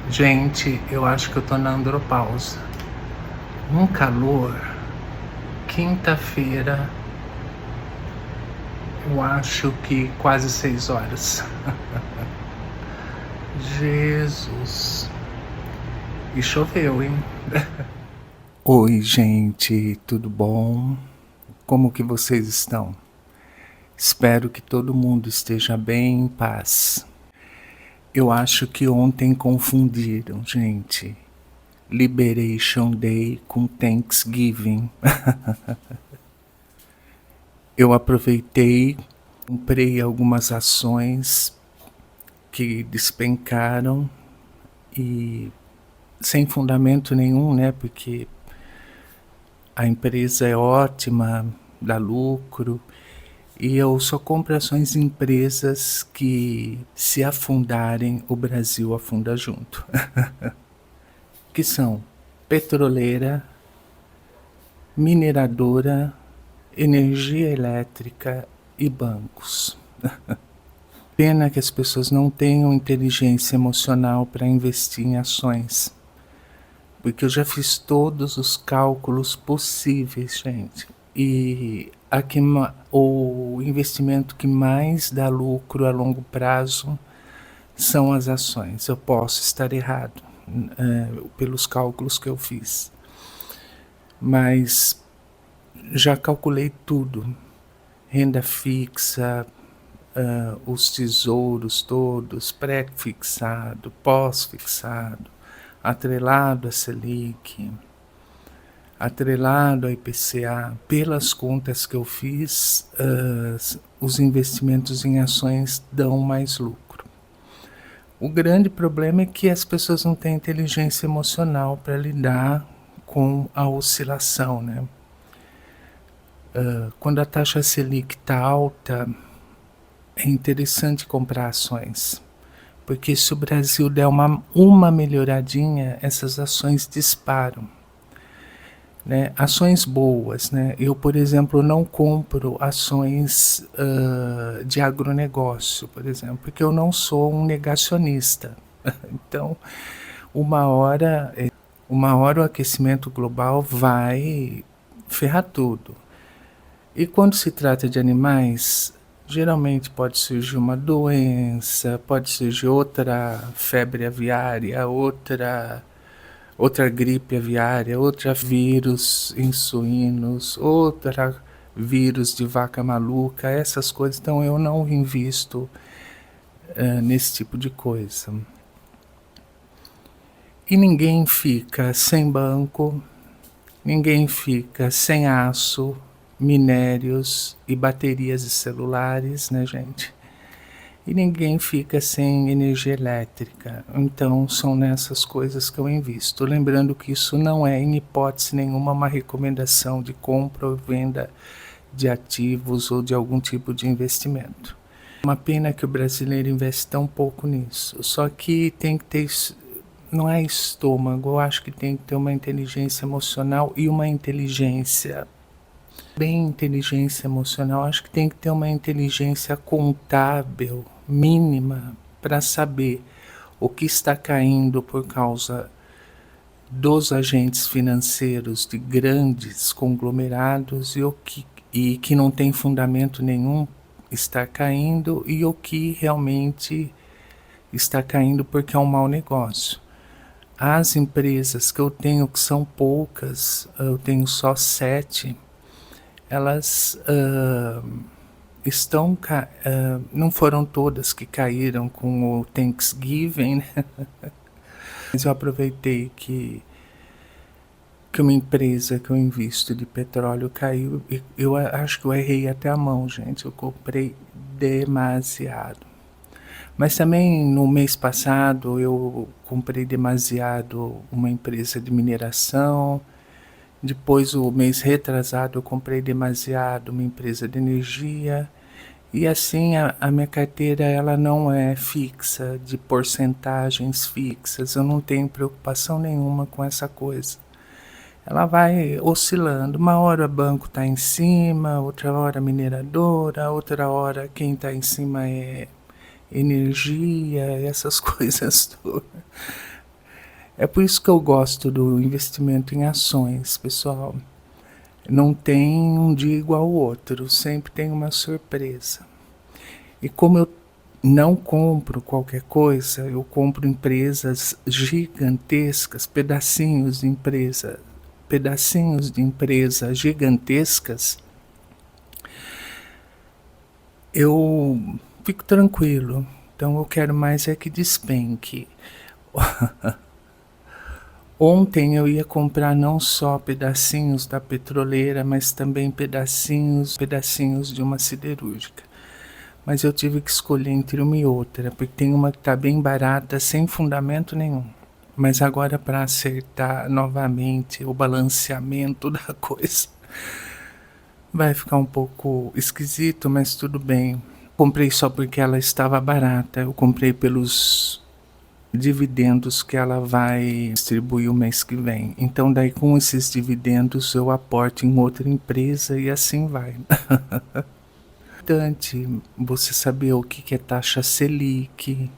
Gente, eu acho que eu tô na andropausa. Um calor. Quinta-feira, eu acho que quase 6 horas. Jesus. E choveu, hein? Oi, gente, tudo bom? Como que vocês estão? Espero que todo mundo esteja bem em paz. Eu acho que ontem confundiram, gente. Liberation Day com Thanksgiving. Eu aproveitei, comprei algumas ações que despencaram e sem fundamento nenhum, né? Porque a empresa é ótima, dá lucro, e eu só compro ações em empresas que, se afundarem, o Brasil afunda junto. Que são petroleira, mineradora, energia elétrica e bancos. Pena que as pessoas não tenham inteligência emocional para investir em ações. Porque eu já fiz todos os cálculos possíveis, gente. E o investimento que mais dá lucro a longo prazo são as ações. Eu posso estar errado pelos cálculos que eu fiz. Mas já calculei tudo. Renda fixa, os tesouros todos, pré-fixado, pós-fixado, atrelado a Selic, atrelado a IPCA. Pelas contas que eu fiz, os investimentos em ações dão mais lucro. O grande problema é que as pessoas não têm inteligência emocional para lidar com a oscilação, né? Quando a taxa Selic está alta, é interessante comprar ações, porque se o Brasil der uma melhoradinha, essas ações disparam. Né? Ações boas, né? Eu, por exemplo, não compro ações de agronegócio, por exemplo, porque eu não sou um negacionista. Então, uma hora o aquecimento global vai ferrar tudo. E quando se trata de animais, geralmente pode surgir uma doença, pode surgir outra febre aviária, outra gripe aviária, outra vírus em suínos, outra vírus de vaca maluca, essas coisas. Então eu não invisto nesse tipo de coisa. E ninguém fica sem banco, ninguém fica sem aço, minérios e baterias de celulares, né, gente? E ninguém fica sem energia elétrica. Então são nessas coisas que eu invisto. Lembrando que isso não é, em hipótese nenhuma, uma recomendação de compra ou venda de ativos ou de algum tipo de investimento. Uma pena que o brasileiro investe tão pouco nisso. Só que tem que ter, não é estômago, eu acho que tem que ter uma inteligência emocional e uma inteligência inteligência emocional, acho que tem que ter uma inteligência contábil mínima para saber o que está caindo por causa dos agentes financeiros de grandes conglomerados e que não tem fundamento nenhum está caindo, e o que realmente está caindo porque é um mau negócio. As empresas que eu tenho, que são poucas, eu tenho só 7, elas estão, não foram todas que caíram com o Thanksgiving, né? Mas eu aproveitei que uma empresa que eu invisto de petróleo caiu, e eu acho que eu errei até a mão, gente, eu comprei demasiado. Mas também no mês passado eu comprei demasiado uma empresa de mineração. Depois, o mês retrasado, eu comprei demasiado uma empresa de energia. E assim, a minha carteira ela não é fixa, de porcentagens fixas. Eu não tenho preocupação nenhuma com essa coisa. Ela vai oscilando. Uma hora o banco está em cima, outra hora a mineradora, outra hora quem está em cima é energia, essas coisas todas. É por isso que eu gosto do investimento em ações, pessoal. Não tem um dia igual ao outro, sempre tem uma surpresa. E como eu não compro qualquer coisa, eu compro empresas gigantescas, pedacinhos de empresa gigantescas, eu fico tranquilo. Então eu quero mais é que despenque. Ontem eu ia comprar não só pedacinhos da petroleira, mas também pedacinhos de uma siderúrgica. Mas eu tive que escolher entre uma e outra, porque tem uma que está bem barata, sem fundamento nenhum. Mas agora, para acertar novamente o balanceamento da coisa, vai ficar um pouco esquisito, mas tudo bem. Comprei só porque ela estava barata. Eu comprei pelos dividendos que ela vai distribuir o mês que vem. Então daí com esses dividendos eu aporto em outra empresa e assim vai. Importante você saber o que é taxa Selic,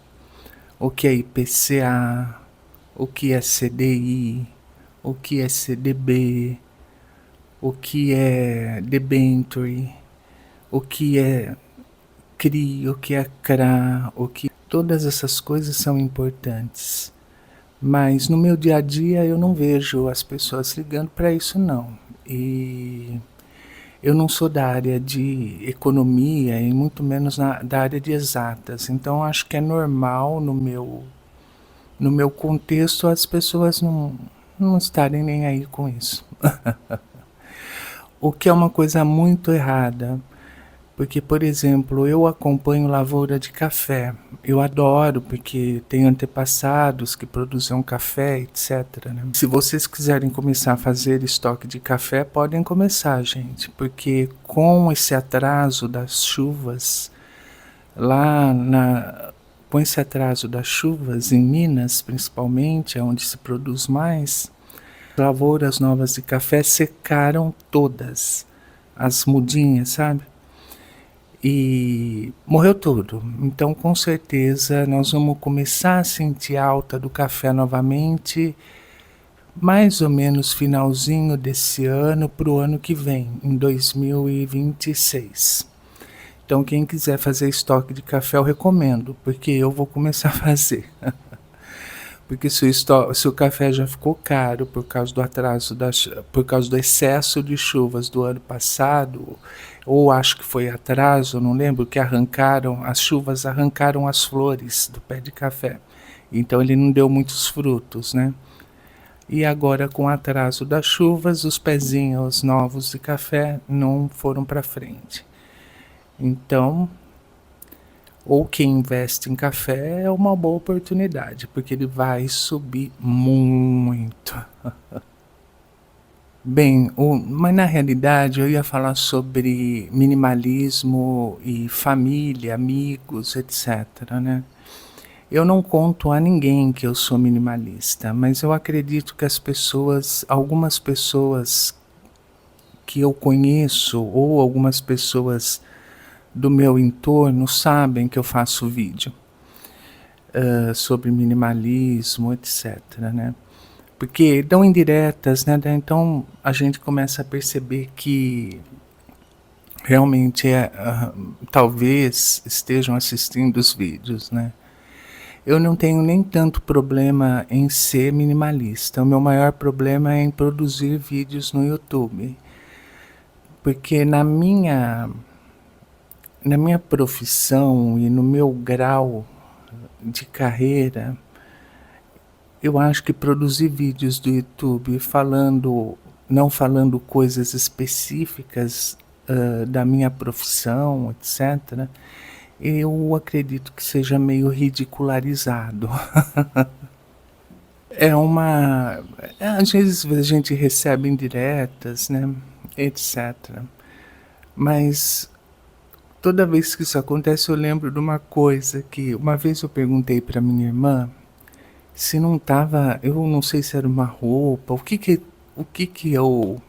o que é IPCA, o que é CDI, o que é CDB, o que é debenture, o que é CRI, o que é CRA, o que... Todas essas coisas são importantes. Mas no meu dia a dia eu não vejo as pessoas ligando para isso não. E eu não sou da área de economia e muito menos da área de exatas. Então acho que é normal no meu contexto as pessoas não estarem nem aí com isso. O que é uma coisa muito errada. Porque, por exemplo, eu acompanho lavoura de café. Eu adoro, porque tenho antepassados que produzem café, etc. Né? Se vocês quiserem começar a fazer estoque de café, podem começar, gente. Porque com esse atraso das chuvas, com esse atraso das chuvas, em Minas, principalmente, é onde se produz mais, lavouras novas de café secaram todas. As mudinhas, sabe? E morreu tudo. Então, com certeza, nós vamos começar a sentir alta do café novamente, mais ou menos finalzinho desse ano para o ano que vem, em 2026. Então, quem quiser fazer estoque de café, eu recomendo, porque eu vou começar a fazer. Porque se o café já ficou caro por causa do atraso, por causa do excesso de chuvas do ano passado, ou acho que foi atraso, não lembro, que as chuvas arrancaram as flores do pé de café. Então ele não deu muitos frutos, né? E agora com o atraso das chuvas, os pezinhos novos de café não foram para frente. Então, ou quem investe em café é uma boa oportunidade, porque ele vai subir muito. Bem, mas na realidade eu ia falar sobre minimalismo e família, amigos, etc, né? Eu não conto a ninguém que eu sou minimalista, mas eu acredito que algumas pessoas que eu conheço ou algumas pessoas do meu entorno sabem que eu faço vídeo sobre minimalismo, etc, né? Porque dão indiretas, né? Então a gente começa a perceber que realmente talvez estejam assistindo os vídeos, né? Eu não tenho nem tanto problema em ser minimalista. O meu maior problema é em produzir vídeos no YouTube. Porque na minha profissão e no meu grau de carreira, eu acho que produzir vídeos do YouTube não falando coisas específicas da minha profissão, etc., eu acredito que seja meio ridicularizado. Às vezes a gente recebe indiretas, né, etc. Mas toda vez que isso acontece eu lembro de uma coisa que uma vez eu perguntei para minha irmã se não tava, eu não sei se era uma roupa, o que eu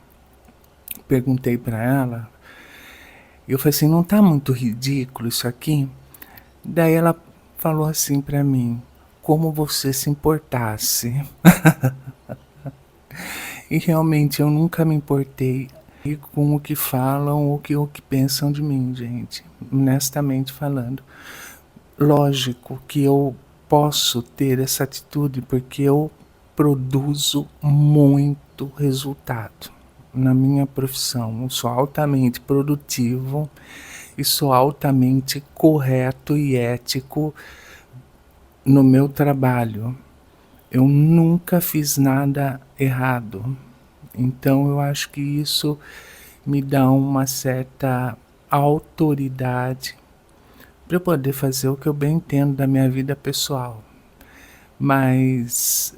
perguntei para ela. Eu falei assim, não tá muito ridículo isso aqui? Daí ela falou assim para mim, como você se importasse. E realmente eu nunca me importei com o que falam ou o que pensam de mim, gente. Honestamente falando. Lógico que eu posso ter essa atitude porque eu produzo muito resultado na minha profissão. Eu sou altamente produtivo e sou altamente correto e ético no meu trabalho. Eu nunca fiz nada errado. Então eu acho que isso me dá uma certa autoridade para eu poder fazer o que eu bem entendo da minha vida pessoal. Mas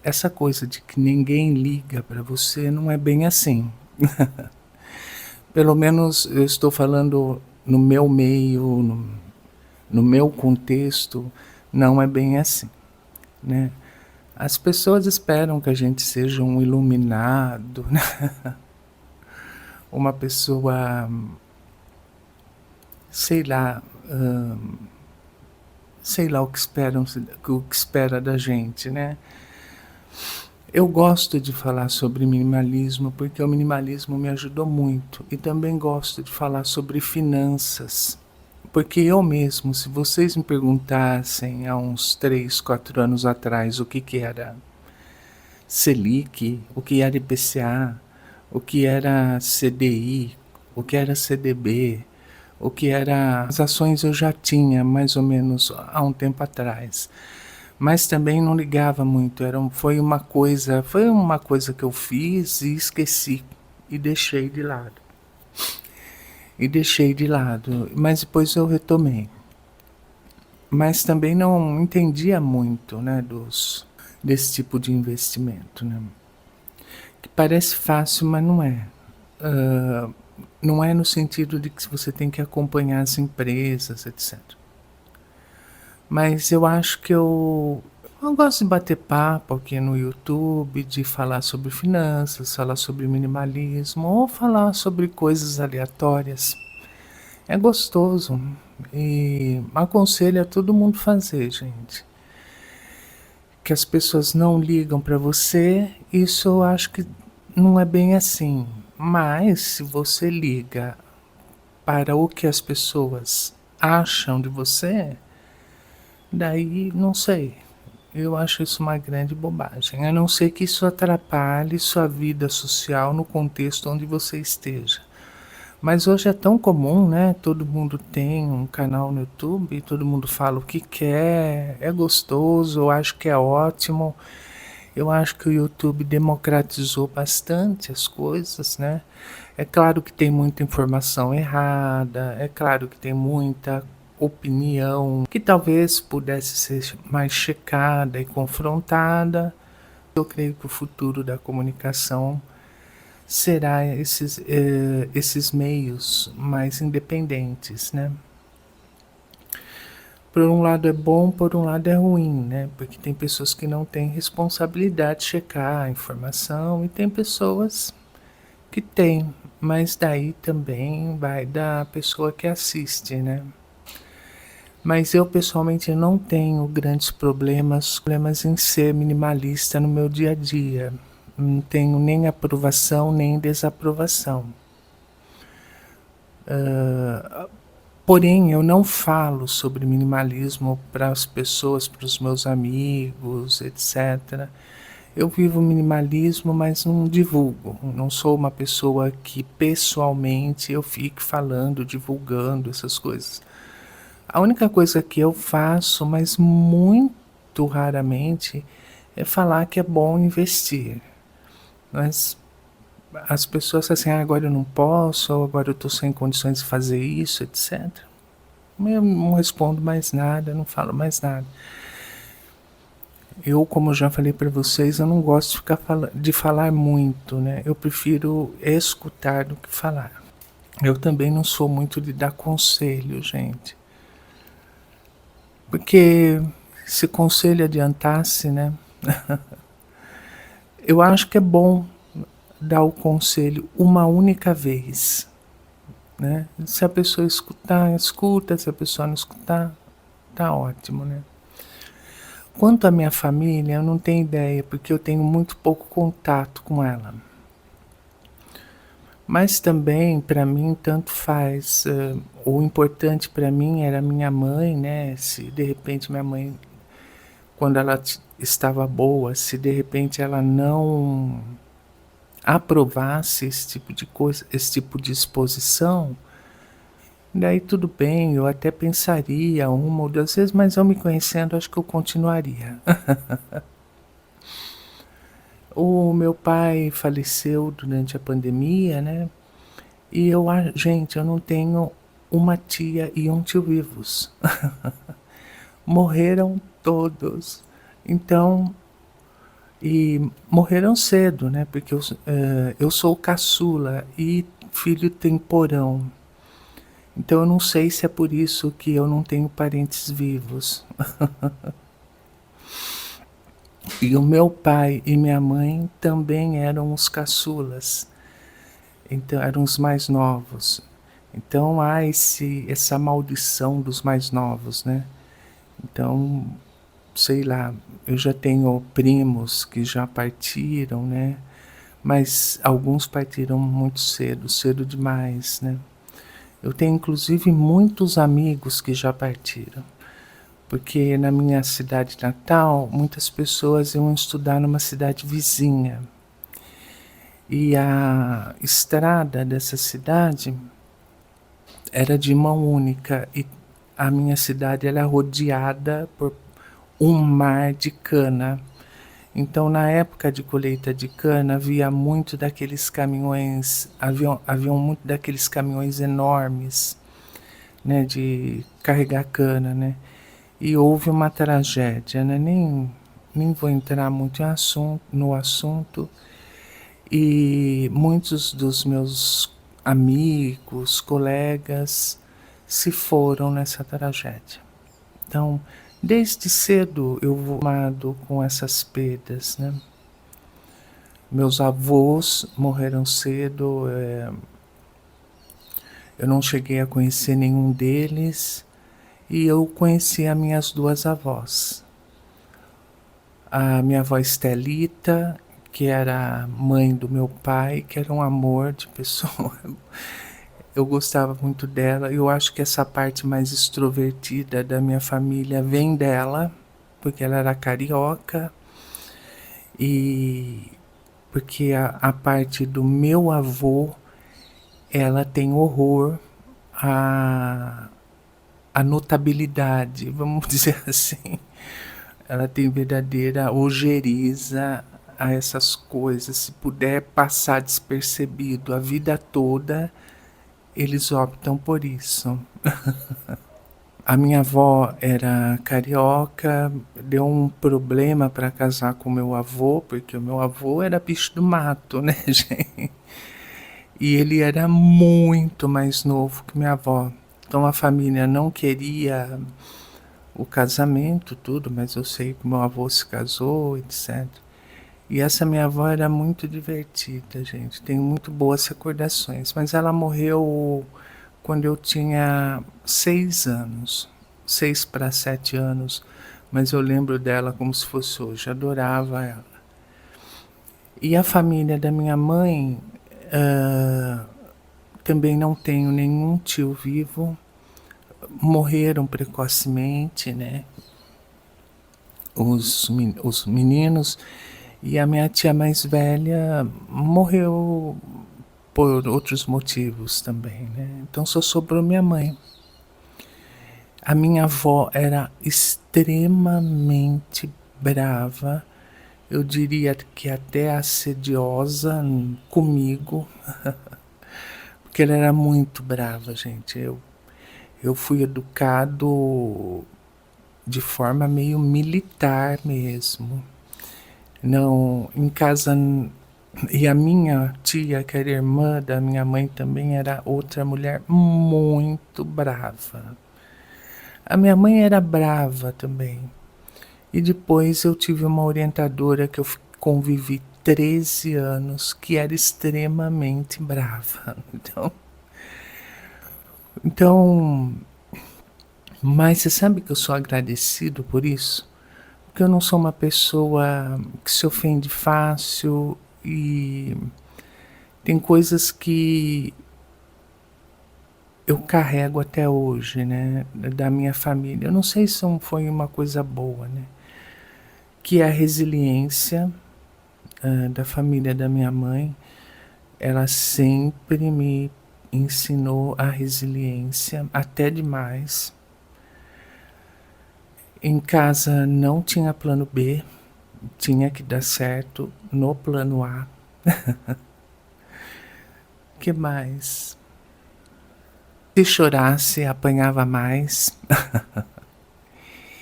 essa coisa de que ninguém liga para você não é bem assim. Pelo menos eu estou falando no meu meio, no meu contexto, não é bem assim, né? As pessoas esperam que a gente seja um iluminado, né? Uma pessoa, sei lá, sei lá o que esperam, o que espera da gente, né? Eu gosto de falar sobre minimalismo porque o minimalismo me ajudou muito e também gosto de falar sobre finanças. Porque eu mesmo, se vocês me perguntassem há uns 3, 4 anos atrás o que era Selic, o que era IPCA, o que era CDI, o que era CDB, o que era... As ações eu já tinha mais ou menos há um tempo atrás, mas também não ligava muito. Foi uma coisa que eu fiz e esqueci e deixei de lado. Mas depois eu retomei. Mas também não entendia muito, né, desse tipo de investimento, né? Que parece fácil, mas não é. Não é no sentido de que você tem que acompanhar as empresas, etc. Mas eu acho que eu gosto de bater papo aqui no YouTube, de falar sobre finanças, falar sobre minimalismo ou falar sobre coisas aleatórias. É gostoso e aconselho a todo mundo fazer, gente. Que as pessoas não ligam para você, isso eu acho que não é bem assim. Mas se você liga para o que as pessoas acham de você, daí não sei. Eu acho isso uma grande bobagem, a não ser que isso atrapalhe sua vida social no contexto onde você esteja. Mas hoje é tão comum, né? Todo mundo tem um canal no YouTube, todo mundo fala o que quer, é gostoso, eu acho que é ótimo. Eu acho que o YouTube democratizou bastante as coisas, né? É claro que tem muita informação errada, é claro que tem muita opinião que talvez pudesse ser mais checada e confrontada. Eu creio que o futuro da comunicação será esses meios mais independentes, né? Por um lado é bom, por um lado é ruim, né? Porque tem pessoas que não têm responsabilidade de checar a informação e tem pessoas que têm, mas daí também vai da pessoa que assiste, né? Mas eu pessoalmente não tenho grandes problemas em ser minimalista no meu dia a dia. Não tenho nem aprovação nem desaprovação. Porém, eu não falo sobre minimalismo para as pessoas, para os meus amigos, etc. Eu vivo minimalismo, mas não divulgo. Não sou uma pessoa que pessoalmente eu fique falando, divulgando essas coisas. A única coisa que eu faço, mas muito raramente, é falar que é bom investir. Mas as pessoas assim, agora eu não posso, ou agora eu estou sem condições de fazer isso, etc. Eu não respondo mais nada, não falo mais nada. Eu, como já falei para vocês, eu não gosto de de falar muito, né? Eu prefiro escutar do que falar. Eu também não sou muito de dar conselho, gente. Porque se conselho adiantasse, né? Eu acho que é bom dar o conselho uma única vez, né? Se a pessoa escutar, escuta. Se a pessoa não escutar, tá ótimo, né? Quanto à minha família, eu não tenho ideia, porque eu tenho muito pouco contato com ela. Mas também, para mim, tanto faz. O importante para mim era minha mãe, né? Se de repente minha mãe, quando ela estava boa, se de repente ela não aprovasse esse tipo de coisa, esse tipo de exposição, daí tudo bem, eu até pensaria uma ou duas vezes, mas eu me conhecendo, acho que eu continuaria. O meu pai faleceu durante a pandemia, né? E gente, eu não tenho uma tia e um tio vivos. Morreram todos. Então, e morreram cedo, né? Porque eu sou caçula e filho temporão. Então eu não sei se é por isso que eu não tenho parentes vivos. E o meu pai e minha mãe também eram os caçulas. Então eram os mais novos. Então há essa maldição dos mais novos, né? Então, sei lá, eu já tenho primos que já partiram, né? Mas alguns partiram muito cedo, cedo demais, né? Eu tenho inclusive muitos amigos que já partiram, porque na minha cidade natal, muitas pessoas iam estudar numa cidade vizinha. E a estrada dessa cidade era de mão única e a minha cidade era rodeada por um mar de cana. Então, na época de colheita de cana, havia muito daqueles caminhões, haviam muito daqueles caminhões enormes, né, de carregar cana, né? E houve uma tragédia, né? Nem vou entrar muito no assunto. E muitos dos meus amigos, colegas, se foram nessa tragédia. Então, desde cedo eu vou amado com essas perdas, né? Meus avós morreram cedo, eu não cheguei a conhecer nenhum deles e eu conheci as minhas duas avós. A minha avó Estelita, que era mãe do meu pai, que era um amor de pessoa. Eu gostava muito dela. Eu acho que essa parte mais extrovertida da minha família vem dela, porque ela era carioca. E porque a parte do meu avô, ela tem horror à notabilidade, vamos dizer assim. Ela tem verdadeira ojeriza a essas coisas. Se puder passar despercebido a vida toda, eles optam por isso. A minha avó era carioca, deu um problema para casar com meu avô, porque o meu avô era bicho do mato, né, gente? E ele era muito mais novo que minha avó. Então a família não queria o casamento, tudo, mas eu sei que meu avô se casou, etc. E essa minha avó era muito divertida, gente. Tenho muito boas recordações. Mas ela morreu quando eu tinha 6 anos, 6 para 7 anos. Mas eu lembro dela como se fosse hoje. Adorava ela. E a família da minha mãe, também não tenho nenhum tio vivo. Morreram precocemente, né? Os meninos. E a minha tia mais velha morreu por outros motivos também, né? Então só sobrou minha mãe. A minha avó era extremamente brava, eu diria que até assediosa comigo, porque ela era muito brava, gente. Eu fui educado de forma meio militar mesmo. Não, em casa. E a minha tia, que era irmã da minha mãe, também era outra mulher muito brava. A minha mãe era brava também. E depois eu tive uma orientadora que eu convivi 13 anos, que era extremamente brava. Então, mas você sabe que eu sou agradecido por isso? porque eu não sou uma pessoa que se ofende fácil e tem coisas que eu carrego até hoje, né, da minha família. Eu não sei se foi uma coisa boa, né, que é a resiliência da família da minha mãe. Ela sempre me ensinou a resiliência, até demais. Em casa não tinha plano B, tinha que dar certo no plano A. Que mais? Se chorasse, apanhava mais.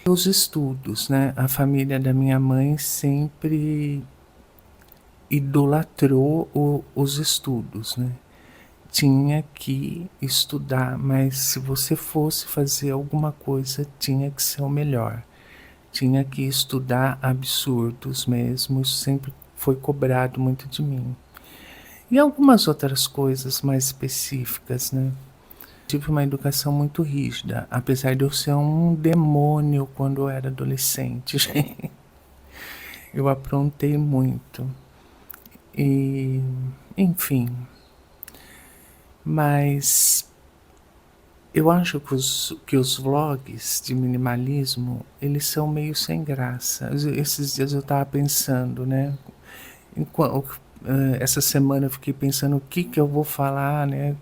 Os estudos, né? A família da minha mãe sempre idolatrou os estudos, né? Tinha que estudar, mas se você fosse fazer alguma coisa, tinha que ser o melhor. Tinha que estudar absurdos mesmo, isso sempre foi cobrado muito de mim. E algumas outras coisas mais específicas, né? Tive uma educação muito rígida, apesar de eu ser um demônio quando eu era adolescente. Eu aprontei muito. E, enfim. Mas eu acho que os vlogs de minimalismo, eles são meio sem graça. Esses dias eu tava pensando, né? Essa semana eu fiquei pensando o que eu vou falar, né?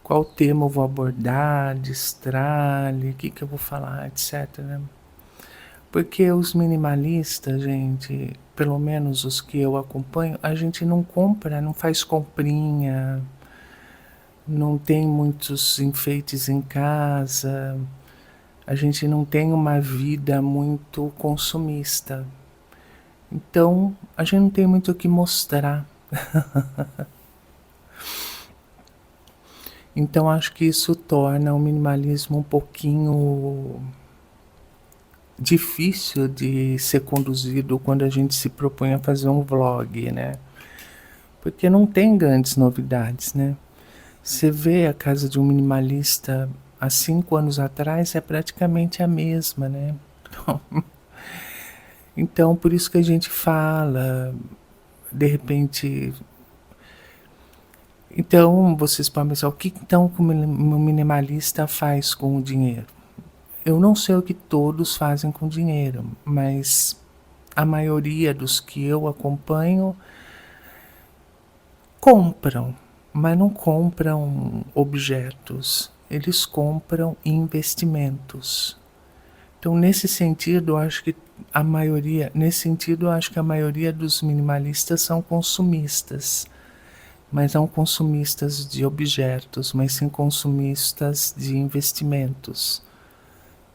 Qual tema eu vou abordar, destralhe, o que eu vou falar, etc, né? Porque os minimalistas, gente, pelo menos os que eu acompanho, a gente não compra, não faz comprinha, não tem muitos enfeites em casa, a gente não tem uma vida muito consumista. Então, a gente não tem muito o que mostrar. Então, acho que isso torna o minimalismo um pouquinho difícil de ser conduzido quando a gente se propõe a fazer um vlog, né? Porque não tem grandes novidades, né? Você vê a casa de um minimalista há 5 anos atrás é praticamente a mesma, né? Então, por isso que a gente fala, de repente. Então, vocês podem pensar, o que então o minimalista faz com o dinheiro? Eu não sei o que todos fazem com dinheiro, mas a maioria dos que eu acompanho compram, mas não compram objetos, eles compram investimentos. Então, nesse sentido, eu acho que a maioria dos minimalistas são consumistas, mas não consumistas de objetos, mas sim consumistas de investimentos,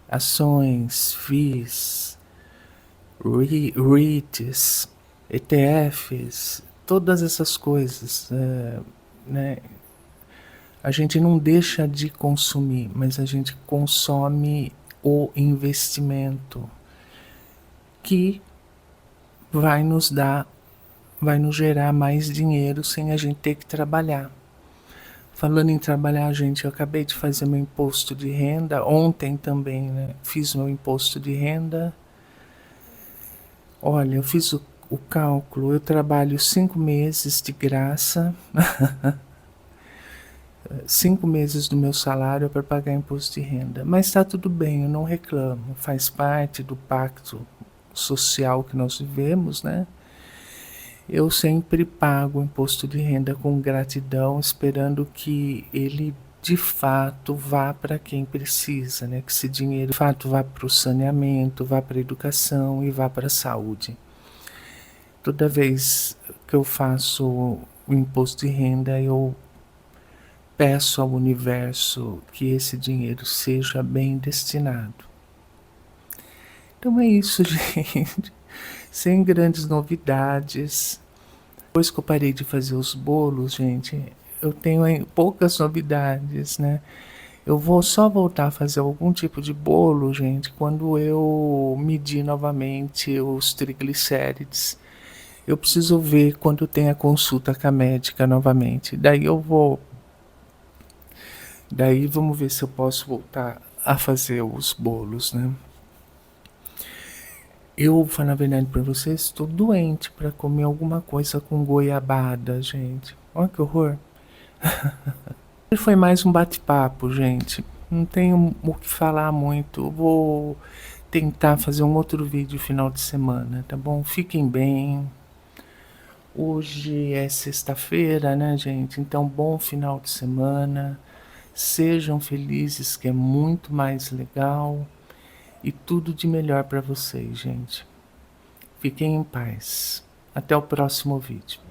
ações, FIIs, REITs, ETFs, todas essas coisas, né? A gente não deixa de consumir, mas a gente consome o investimento que vai nos dar, vai nos gerar mais dinheiro sem a gente ter que trabalhar. Falando em trabalhar, gente, eu acabei de fazer meu imposto de renda, ontem também, né? Fiz meu imposto de renda. Olha, eu fiz o cálculo, eu trabalho 5 meses de graça, 5 meses do meu salário para pagar imposto de renda. Mas está tudo bem, eu não reclamo, faz parte do pacto social que nós vivemos, né? Eu sempre pago o imposto de renda com gratidão, esperando que ele de fato vá para quem precisa, né? Que esse dinheiro de fato vá para o saneamento, vá para a educação e vá para a saúde. Toda vez que eu faço o imposto de renda, eu peço ao universo que esse dinheiro seja bem destinado. Então é isso, gente. Sem grandes novidades. Depois que eu parei de fazer os bolos, gente, eu tenho poucas novidades, né? Eu vou só voltar a fazer algum tipo de bolo, gente, quando eu medir novamente os triglicérides. Eu preciso ver quando tem a consulta com a médica novamente. Daí vamos ver se eu posso voltar a fazer os bolos, né? Eu, falar a verdade pra vocês, estou doente pra comer alguma coisa com goiabada, gente. Olha que horror. Foi mais um bate-papo, gente. Não tenho o que falar muito. Eu vou tentar fazer um outro vídeo final de semana, tá bom? Fiquem bem. Hoje é sexta-feira, né, gente? Então, bom final de semana. Sejam felizes, que é muito mais legal. E tudo de melhor para vocês, gente. Fiquem em paz. Até o próximo vídeo.